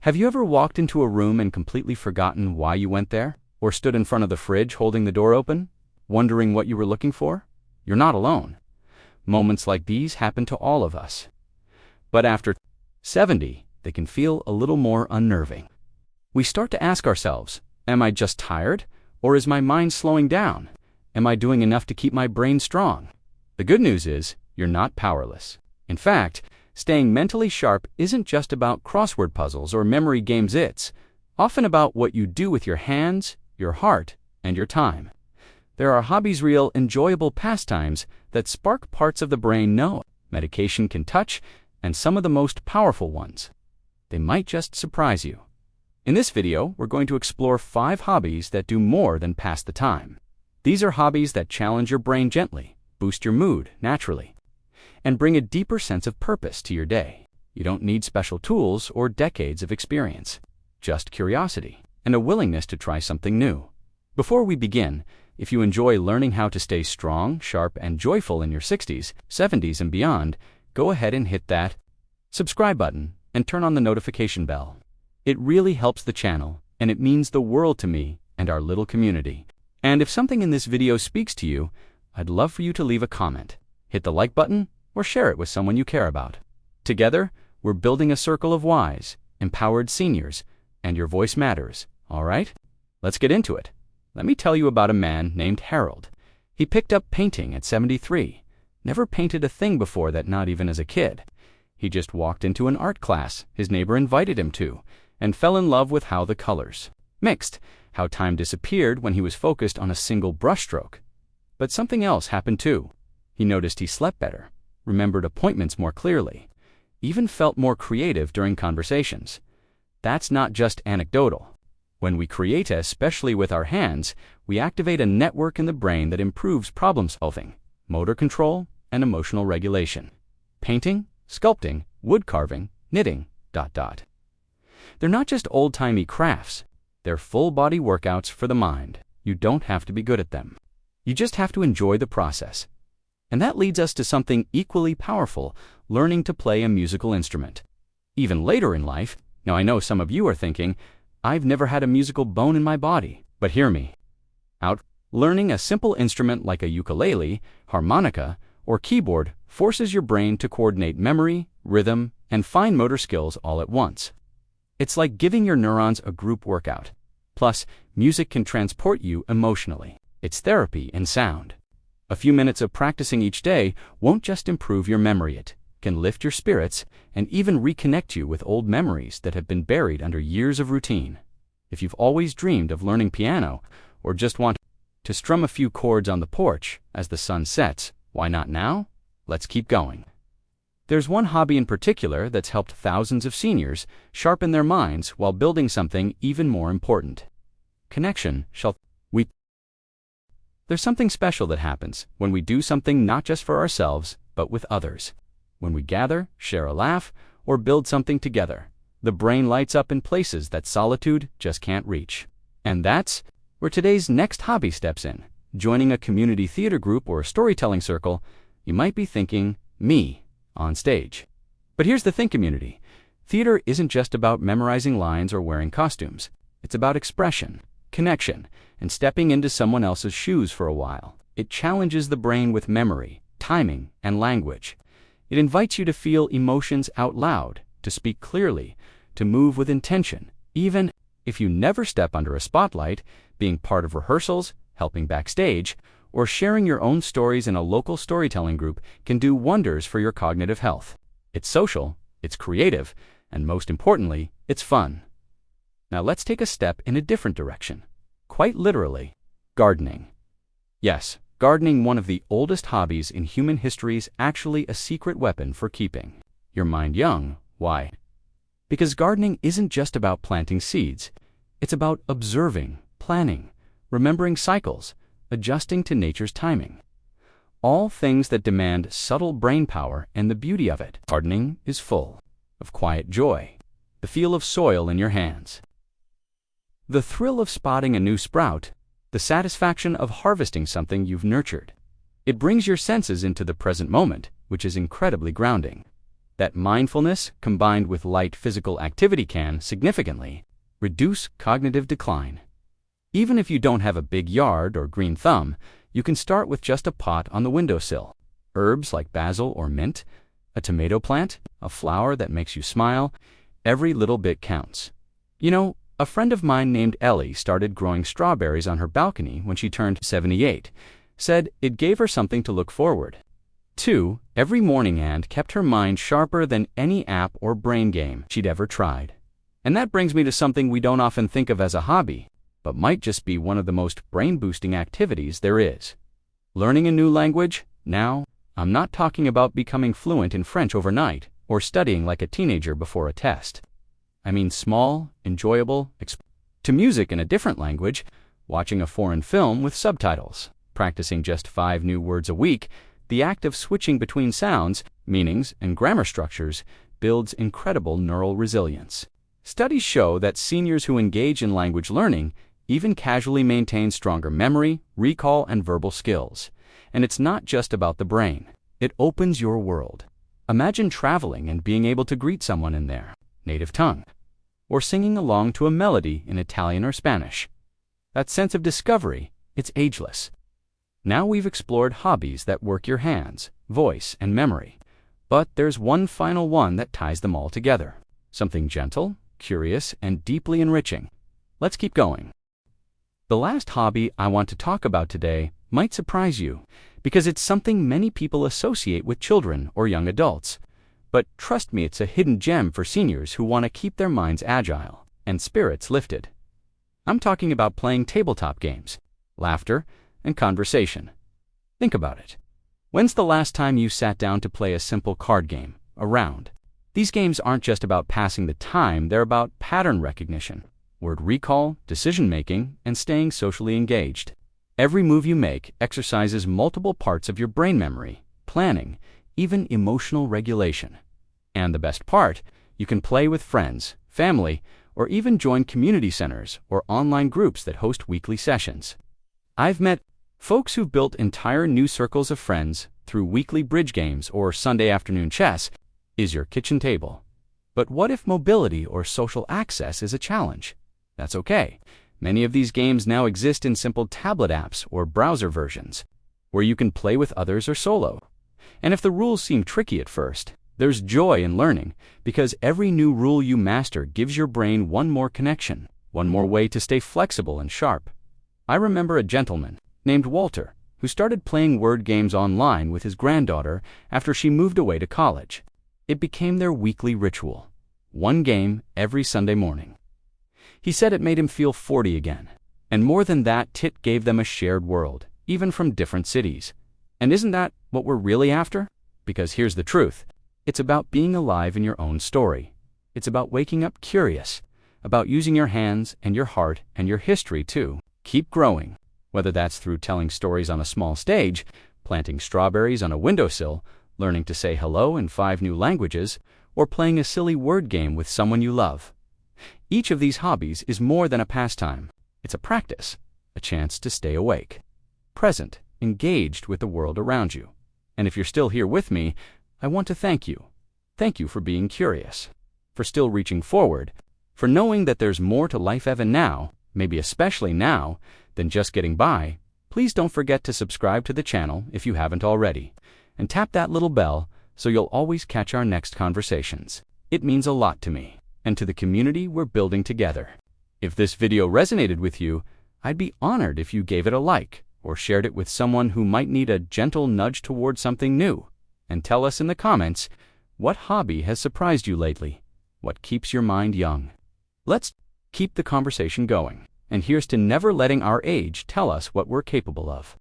Have you ever walked into a room and completely forgotten why you went there? Or stood in front of the fridge holding the door open, wondering what you were looking for? You're not alone. Moments like these happen to all of us. But after 70, they can feel a little more unnerving. We start to ask ourselves, am I just tired? Or is my mind slowing down? Am I doing enough to keep my brain strong? The good news is, you're not powerless. In fact, staying mentally sharp isn't just about crossword puzzles or memory games. It's often about what you do with your hands, your heart, and your time. There are hobbies, real, enjoyable pastimes that spark parts of the brain no medication can touch, and some of the most powerful ones. They might just surprise you. In this video, we're going to explore 5 hobbies that do more than pass the time. These are hobbies that challenge your brain gently, boost your mood naturally, and bring a deeper sense of purpose to your day. You don't need special tools or decades of experience, just curiosity and a willingness to try something new. Before we begin, if you enjoy learning how to stay strong, sharp, and joyful in your 60s, 70s, and beyond, go ahead and hit that subscribe button and turn on the notification bell. It really helps the channel, and it means the world to me and our little community. And if something in this video speaks to you, I'd love for you to leave a comment, hit the like button, or share it with someone you care about. Together, we're building a circle of wise, empowered seniors, and your voice matters, all right? Let's get into it. Let me tell you about a man named Harold. He picked up painting at 73. Never painted a thing before that, not even as a kid. He just walked into an art class his neighbor invited him to, and fell in love with how the colors mixed, how time disappeared when he was focused on a single brushstroke. But something else happened too. He noticed he slept better, remembered appointments more clearly, even felt more creative during conversations. That's not just anecdotal. When we create, especially with our hands, we activate a network in the brain that improves problem solving, motor control, and emotional regulation. Painting, sculpting, wood carving, knitting, ... They're not just old-timey crafts. They're full-body workouts for the mind. You don't have to be good at them. You just have to enjoy the process. And that leads us to something equally powerful, learning to play a musical instrument. Even later in life, now I know some of you are thinking, I've never had a musical bone in my body, but hear me out. Learning a simple instrument like a ukulele, harmonica, or keyboard forces your brain to coordinate memory, rhythm, and fine motor skills all at once. It's like giving your neurons a group workout. Plus, music can transport you emotionally. It's therapy in sound. A few minutes of practicing each day won't just improve your memory, it can lift your spirits and even reconnect you with old memories that have been buried under years of routine. If you've always dreamed of learning piano or just want to strum a few chords on the porch as the sun sets, why not now? Let's keep going. There's one hobby in particular that's helped thousands of seniors sharpen their minds while building something even more important. Connection. There's something special that happens when we do something not just for ourselves, but with others. When we gather, share a laugh, or build something together, the brain lights up in places that solitude just can't reach. And that's where today's next hobby steps in. Joining a community theater group or a storytelling circle, you might be thinking, me, on stage. But here's the thing, community. Theater isn't just about memorizing lines or wearing costumes. It's about expression, connection, and stepping into someone else's shoes for a while. It challenges the brain with memory, timing, and language. It invites you to feel emotions out loud, to speak clearly, to move with intention. Even if you never step under a spotlight, being part of rehearsals, helping backstage, or sharing your own stories in a local storytelling group can do wonders for your cognitive health. It's social, it's creative, and most importantly, it's fun. Now let's take a step in a different direction. Quite literally, gardening. Yes, gardening, one of the oldest hobbies in human history, is actually a secret weapon for keeping your mind young. Why? Because gardening isn't just about planting seeds. It's about observing, planning, remembering cycles, adjusting to nature's timing. All things that demand subtle brain power, and the beauty of it. Gardening is full of quiet joy, the feel of soil in your hands, the thrill of spotting a new sprout, the satisfaction of harvesting something you've nurtured. It brings your senses into the present moment, which is incredibly grounding. that mindfulness combined with light physical activity can significantly reduce cognitive decline. Even if you don't have a big yard or green thumb, you can start with just a pot on the windowsill. Herbs like basil or mint, a tomato plant, a flower that makes you smile, every little bit counts. You know, a friend of mine named Ellie started growing strawberries on her balcony when she turned 78, said it gave her something to look forward to every morning and kept her mind sharper than any app or brain game she'd ever tried. And that brings me to something we don't often think of as a hobby, but might just be one of the most brain-boosting activities there is. Learning a new language? Now, I'm not talking about becoming fluent in French overnight or studying like a teenager before a test. I mean small, enjoyable, to music in a different language, watching a foreign film with subtitles, practicing just 5 new words a week. The act of switching between sounds, meanings, and grammar structures builds incredible neural resilience. Studies show that seniors who engage in language learning even casually maintain stronger memory, recall, and verbal skills. And it's not just about the brain. It opens your world. Imagine traveling and being able to greet someone in their native tongue, or singing along to a melody in Italian or Spanish. That sense of discovery, it's ageless. Now we've explored hobbies that work your hands, voice, and memory. But there's one final one that ties them all together. Something gentle, curious, and deeply enriching. Let's keep going. The last hobby I want to talk about today might surprise you, because it's something many people associate with children or young adults. But trust me, it's a hidden gem for seniors who want to keep their minds agile and spirits lifted. I'm talking about playing tabletop games, laughter, and conversation. Think about it. When's the last time you sat down to play a simple card game, a round? These games aren't just about passing the time, they're about pattern recognition, word recall, decision-making, and staying socially engaged. Every move you make exercises multiple parts of your brain memory, planning, even emotional regulation. And the best part, you can play with friends, family, or even join community centers or online groups that host weekly sessions. I've met folks who've built entire new circles of friends through weekly bridge games or Sunday afternoon chess. Is your kitchen table. But what if mobility or social access is a challenge? That's okay. Many of these games now exist in simple tablet apps or browser versions, where you can play with others or solo. And if the rules seem tricky at first, there's joy in learning, because every new rule you master gives your brain one more connection, one more way to stay flexible and sharp. I remember a gentleman named Walter who started playing word games online with his granddaughter after she moved away to college. It became their weekly ritual, one game every Sunday morning. He said it made him feel 40 again. And more than that, it gave them a shared world, even from different cities. And isn't that what we're really after? Because here's the truth. It's about being alive in your own story. It's about waking up curious, about using your hands and your heart and your history to keep growing, whether that's through telling stories on a small stage, planting strawberries on a windowsill, learning to say hello in 5 new languages, or playing a silly word game with someone you love. Each of these hobbies is more than a pastime. It's a practice, a chance to stay awake, present, engaged with the world around you. And if you're still here with me, I want to thank you. Thank you for being curious, for still reaching forward, for knowing that there's more to life even now, maybe especially now, than just getting by. Please don't forget to subscribe to the channel if you haven't already, and tap that little bell so you'll always catch our next conversations. It means a lot to me, and to the community we're building together. If this video resonated with you, I'd be honored if you gave it a like, or shared it with someone who might need a gentle nudge toward something new. And tell us in the comments, what hobby has surprised you lately? What keeps your mind young? Let's keep the conversation going. And here's to never letting our age tell us what we're capable of.